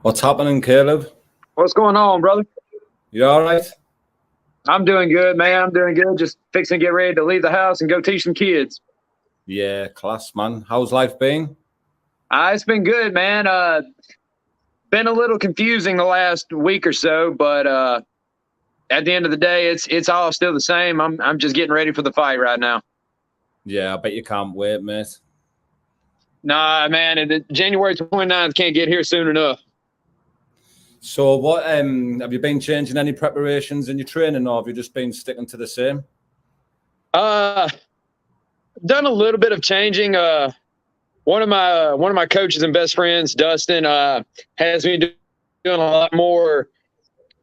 What's happening, Caleb? What's going on, brother? You all right? I'm doing good, man. I'm doing good. Just fixing to get ready to leave the house and go teach some kids. Yeah, class, man. How's life been? It's been good, man. Been a little confusing the last week or so, but at the end of the day, it's all still the same. I'm just getting ready for the fight right now. Yeah, I bet you can't wait, mate. Nah, man. January 29th can't get here soon enough. So, what have you been changing any preparations in your training, or have you just been sticking to the same? Done a little bit of changing. One of my coaches and best friends, Dustin, has me doing a lot more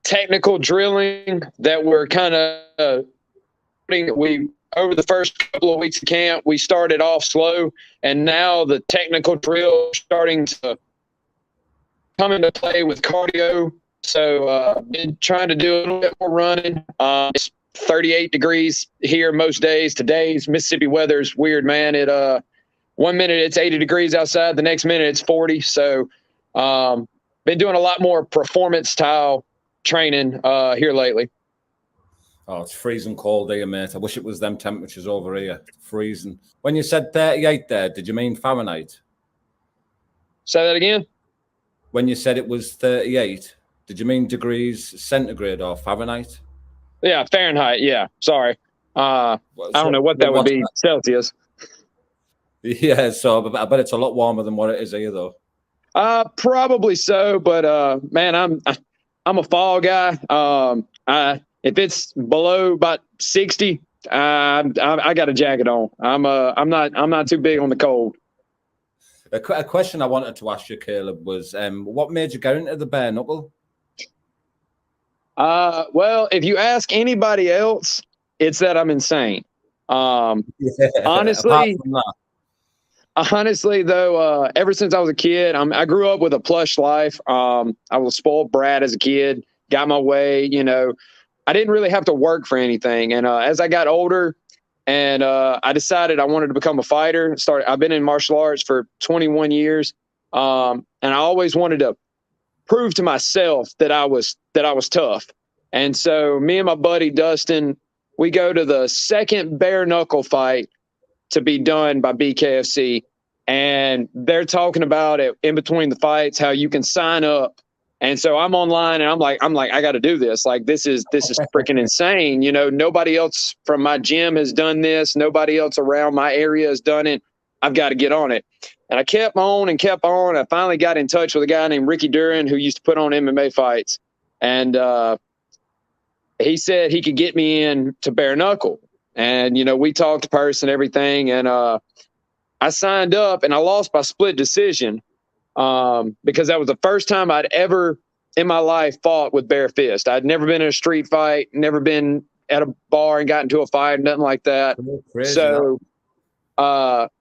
technical drilling that we're kind of we over the first couple of weeks of camp we started off slow, and now the technical drill starting to come into play with cardio. So been trying to do a little bit more running. It's 38 degrees here most days. Today's Mississippi weather is weird, man. It 1 minute it's 80 degrees outside, the next minute it's 40. So been doing a lot more performance style training here lately. Oh, it's freezing cold here, mate. I wish it was them temperatures over here. Freezing. When you said 38 there, did you mean Fahrenheit? Say that again? When you said it was 38, did you mean degrees centigrade or Fahrenheit? Yeah, Fahrenheit. Yeah, sorry. I don't know what that would be. Celsius. Yeah, so I bet it's a lot warmer than what it is here, though. Probably so, but man, I'm a fall guy. If it's below about 60, I got a jacket on. I'm not too big on the cold. A question I wanted to ask you, Caleb, was what made you go into the bare knuckle? Well, if you ask anybody else, it's that I'm insane. Honestly, though, ever since I was a kid, I grew up with a plush life. I was a spoiled brat as a kid, got my way, I didn't really have to work for anything. And as I got older and I decided I wanted to become a fighter, I've been in martial arts for 21 years. And I always wanted to prove to myself that I was tough. And so me and my buddy Dustin, we go to the second bare knuckle fight to be done by Bkfc. And they're talking about it in between the fights, how you can sign up. And so I'm online and I'm like, I got to do this. Like, this is freaking insane. Nobody else from my gym has done this. Nobody else around my area has done it. I've got to get on it. And I kept on and kept on. I finally got in touch with a guy named Ricky Duran who used to put on MMA fights. And he said he could get me in to bare knuckle. And, we talked person, everything. And I signed up and I lost by split decision. Because that was the first time I'd ever in my life fought with bare fist. I'd never been in a street fight, never been at a bar and got into a fight, nothing like that. So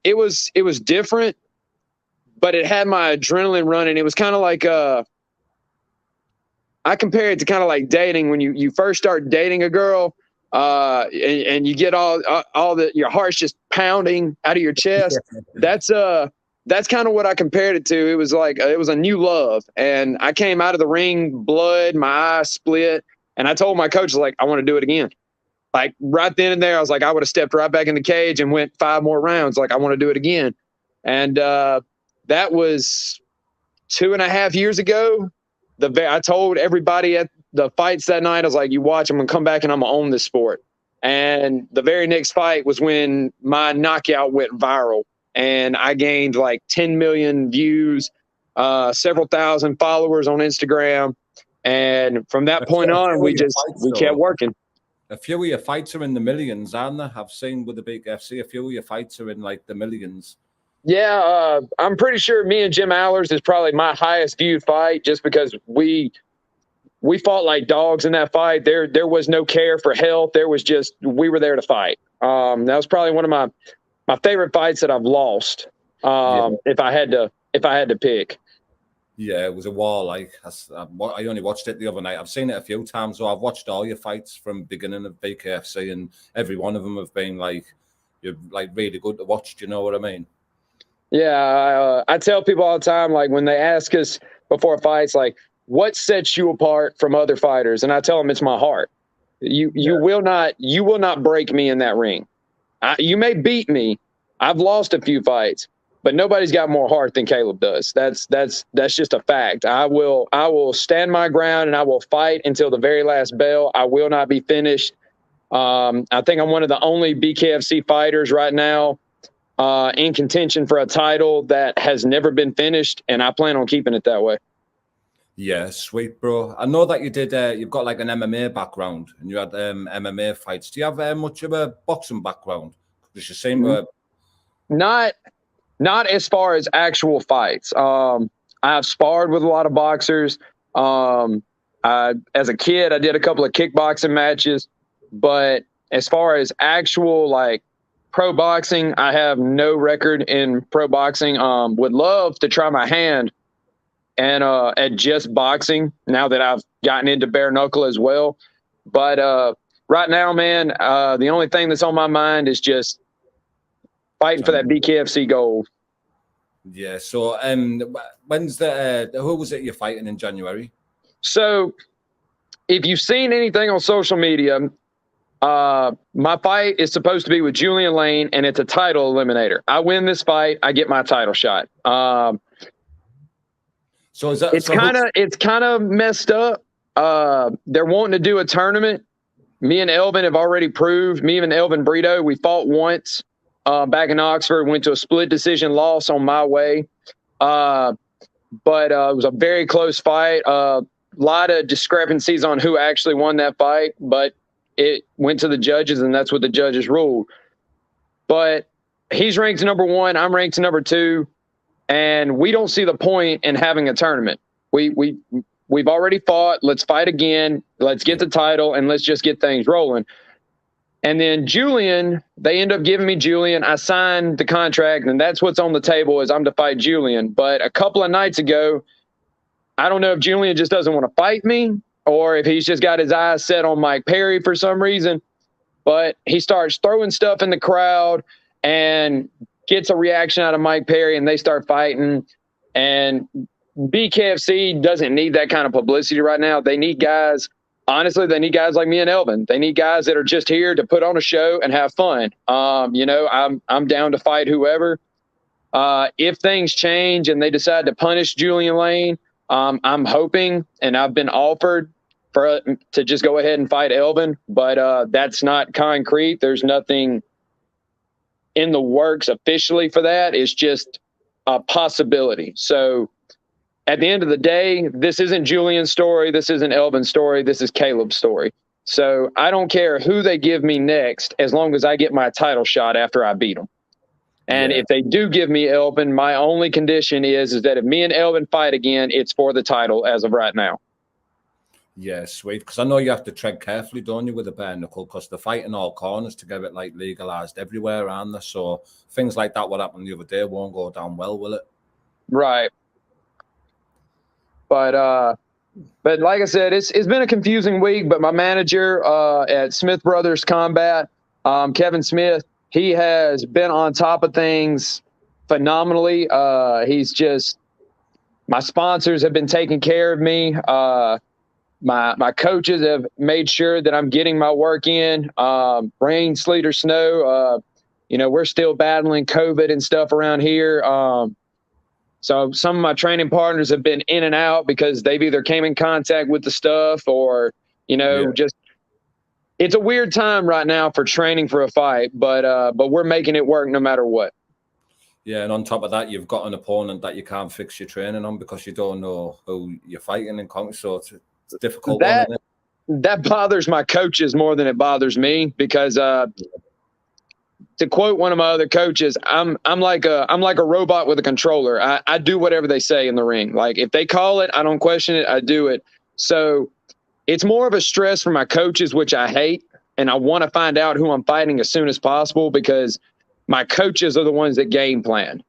it was different, but it had my adrenaline running. It was kind of like I compare it to kind of like dating when you first start dating a girl. And you get all your heart's just pounding out of your chest. That's kind of what I compared it to. It was like it was a new love, and I came out of the ring, blood, my eyes split, and I told my coach, like, I want to do it again. Like right then and there, I was like, I would have stepped right back in the cage and went 5 more rounds. Like, I want to do it again, and that was 2.5 years ago. I told everybody at the fights that night, I was like, you watch, I'm gonna come back and I'm gonna own this sport. And the very next fight was when my knockout went viral. And I gained like 10 million views, several thousand followers on Instagram. And from that point on, we kept working. A few of your fights are in the millions, aren't they? I've seen with the Bkfc, a few of your fights are in like the millions. Yeah, I'm pretty sure me and Jim Allers is probably my highest viewed fight, just because we fought like dogs in that fight. There was no care for health. There was just, we were there to fight. That was probably one of my favorite fights that I've lost. If I had to pick. Yeah, it was a war. Like I only watched it the other night. I've seen it a few times, so I've watched all your fights from beginning of Bkfc, and every one of them have been like, you're like really good to watch. Do you know what I mean? Yeah, I tell people all the time, like when they ask us, before fights, like, what sets you apart from other fighters? And I tell them it's my heart. You will not break me in that ring. You may beat me. I've lost a few fights, but nobody's got more heart than Kaleb does. That's just a fact. I will stand my ground and I will fight until the very last bell. I will not be finished. I think I'm one of the only Bkfc fighters right now in contention for a title that has never been finished, and I plan on keeping it that way. Yeah, sweet, bro. I know that you did. You've got like an MMA background, and you had MMA fights. Do you have much of a boxing background? Because you seem not as far as actual fights. I've sparred with a lot of boxers. As a kid, I did a couple of kickboxing matches, but as far as actual like pro boxing, I have no record in pro boxing. Would love to try my hand and at just boxing now that I've gotten into bare knuckle as well. But right now, man, the only thing that's on my mind is just fighting for that Bkfc gold. Yeah. So when's the who was it you're fighting in January? So if you've seen anything on social media, my fight is supposed to be with Julian Lane, and it's a title eliminator. I win this fight, I get my title shot. So is that it's kind of messed up. They're wanting to do a tournament. Me and Elvin have already proved. Me and Elvin Brito, we fought once back in Oxford. Went to a split decision loss on my way, but it was a very close fight. Lot of discrepancies on who actually won that fight, but it went to the judges, and that's what the judges ruled. But he's ranked number 1. I'm ranked number 2. And we don't see the point in having a tournament. We've already fought. Let's fight again. Let's get the title, and let's just get things rolling. And then Julian, they end up giving me Julian. I signed the contract, and that's what's on the table is I'm to fight Julian. But a couple of nights ago, I don't know if Julian just doesn't want to fight me or if he's just got his eyes set on Mike Perry for some reason. But he starts throwing stuff in the crowd and gets a reaction out of Mike Perry, and they start fighting. And BKFC doesn't need that kind of publicity right now. They need guys, honestly, they need guys like me and Elvin. They need guys that are just here to put on a show and have fun. I'm down to fight whoever. If things change and they decide to punish Julian Lane, I'm hoping, and I've been offered to just go ahead and fight Elvin, but that's not concrete. There's nothing in the works officially for that. It's just a possibility. So at the end of the day, this isn't Julian's story. This isn't Elvin's story. This is Kaleb's story. So I don't care who they give me next, as long as I get my title shot after I beat them. And if they do give me Elvin, my only condition is that if me and Elvin fight again, it's for the title as of right now. Yeah, sweet. Because I know you have to tread carefully, don't you, with a bare knuckle, because they're fighting all corners to get it like legalized everywhere around there. So things like that, what happened the other day, won't go down well, will it? Right. But like I said, it's been a confusing week. But my manager at Smith Brothers Combat, Kevin Smith, he has been on top of things phenomenally. My sponsors have been taking care of me. My coaches have made sure that I'm getting my work in. Rain, sleet, or snow. We're still battling COVID and stuff around here. So some of my training partners have been in and out because they've either came in contact with the stuff or, just it's a weird time right now for training for a fight, but we're making it work no matter what. Yeah, and on top of that, you've got an opponent that you can't fix your training on because you don't know who you're fighting in. So it's a difficult one, isn't it? That bothers my coaches more than it bothers me because to quote one of my other coaches, I'm like a robot with a controller. I do whatever they say in the ring. Like if they call it, I don't question it. I do it. So it's more of a stress for my coaches, which I hate. And I want to find out who I'm fighting as soon as possible because my coaches are the ones that game plan.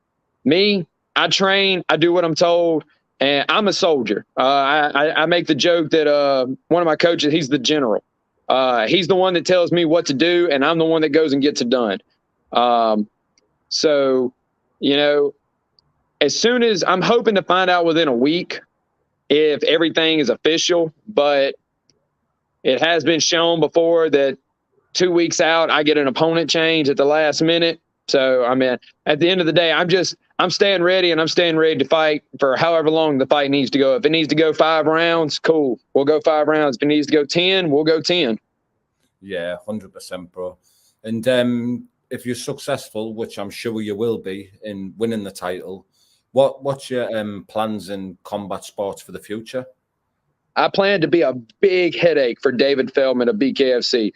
Me, I train, I do what I'm told, and I'm a soldier. I make the joke that one of my coaches, he's the general. He's the one that tells me what to do, and I'm the one that goes and gets it done. So, as soon as I'm hoping to find out within a week if everything is official, but it has been shown before that 2 weeks out, I get an opponent change at the last minute. So, I mean, at the end of the day, I'm staying ready, and I'm staying ready to fight for however long the fight needs to go. If it needs to go 5 rounds, cool. We'll go 5 rounds. If it needs to go 10, we'll go 10. Yeah, 100%, bro. And if you're successful, which I'm sure you will be in winning the title, what's your plans in combat sports for the future? I plan to be a big headache for David Feldman of Bkfc.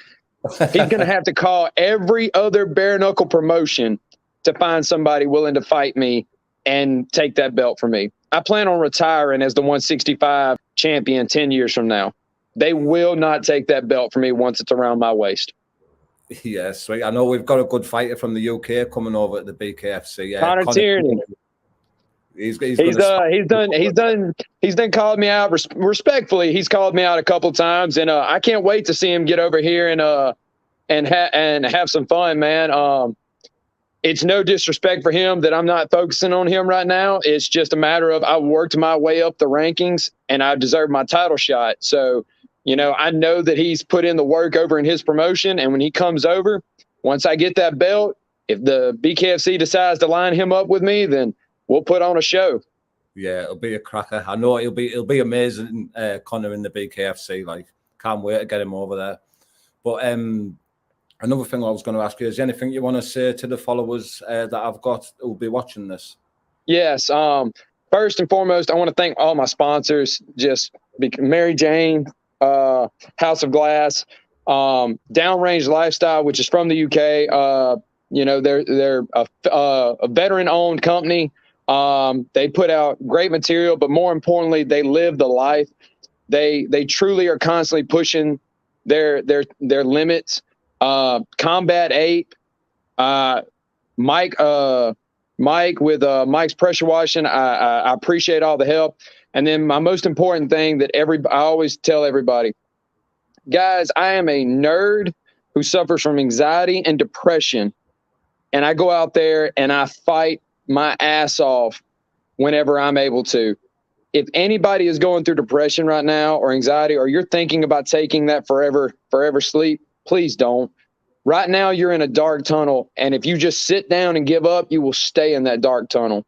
He's going to have to call every other bare knuckle promotion to find somebody willing to fight me and take that belt from me. I plan on retiring as the 165 champion 10 years from now. They will not take that belt from me once it's around my waist. Yeah, sweet. I know we've got a good fighter from the UK coming over at the Bkfc. Connor Tierney. He's done called me out respectfully. He's called me out a couple times, and I can't wait to see him get over here and have some fun, man. It's no disrespect for him that I'm not focusing on him right now. It's just a matter of I worked my way up the rankings, and I deserve my title shot. So, I know that he's put in the work over in his promotion, and when he comes over, once I get that belt, if the BKFC decides to line him up with me, then we'll put on a show. Yeah, it'll be a cracker. I know it'll be amazing, Connor in the Bkfc. Like, can't wait to get him over there. But another thing I was going to ask you is anything you want to say to the followers that I've got who'll be watching this? Yes. First and foremost, I want to thank all my sponsors. Just Mary Jane, House of Glass, Downrange Lifestyle, which is from the UK. They're a veteran-owned company. They put out great material, but more importantly, they live the life. They truly are constantly pushing their limits. Combat Ape, Mike with Mike's pressure washing. I appreciate all the help. And then my most important thing that I always tell everybody, guys, I am a nerd who suffers from anxiety and depression. And I go out there and I fight my ass off whenever I'm able to. If anybody is going through depression right now or anxiety, or you're thinking about taking that forever sleep, please don't. Right now, you're in a dark tunnel. And if you just sit down and give up, you will stay in that dark tunnel.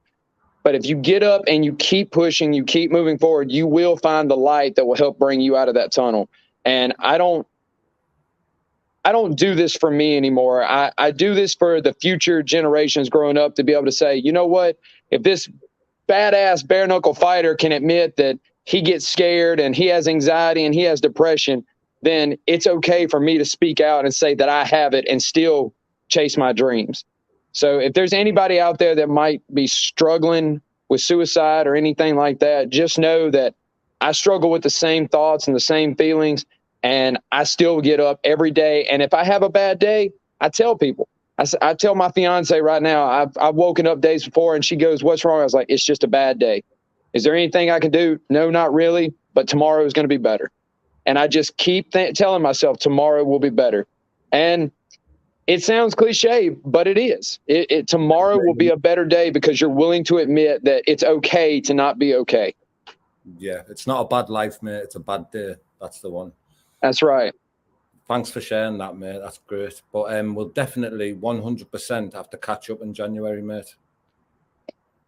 But if you get up and you keep pushing, you keep moving forward, you will find the light that will help bring you out of that tunnel. And I don't do this for me anymore. I do this for the future generations growing up to be able to say, you know what, if this badass bare knuckle fighter can admit that he gets scared and he has anxiety and he has depression, then it's okay for me to speak out and say that I have it and still chase my dreams. So if there's anybody out there that might be struggling with suicide or anything like that, just know that I struggle with the same thoughts and the same feelings. And I still get up every day. And if I have a bad day, I tell people. I tell my fiance right now, I've woken up days before and she goes, "What's wrong?" I was like, "It's just a bad day. Is there anything I can do?" "No, not really. But tomorrow is going to be better." And I just keep telling myself tomorrow will be better. And it sounds cliche, but it is. Tomorrow will be a better day because you're willing to admit that it's okay to not be okay. Yeah, it's not a bad life, mate. It's a bad day. That's the one. That's right. Thanks for sharing that, mate. That's great. But we'll definitely 100% have to catch up in January, mate.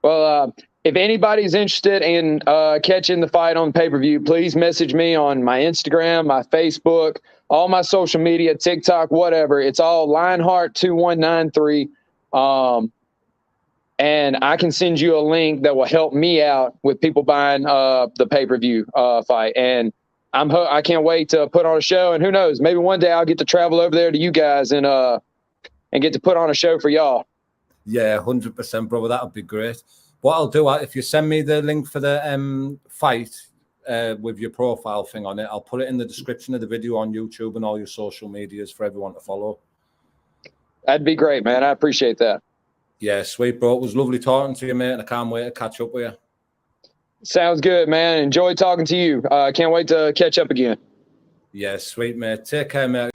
Well, if anybody's interested in catching the fight on pay-per-view, please message me on my Instagram, my Facebook, all my social media, TikTok, whatever. It's all Lionheart2193. And I can send you a link that will help me out with people buying the pay-per-view fight. And I can't wait to put on a show. And who knows, maybe one day I'll get to travel over there to you guys and get to put on a show for y'all. Yeah, 100%, brother. That would be great. What I'll do, if you send me the link for the fight with your profile thing on it, I'll put it in the description of the video on YouTube and all your social medias for everyone to follow. That'd be great, man. I appreciate that. Yeah, sweet, bro. It was lovely talking to you, mate, and I can't wait to catch up with you. Sounds good, man. Enjoy talking to you. Can't wait to catch up again. Yeah, sweet, mate. Take care, mate.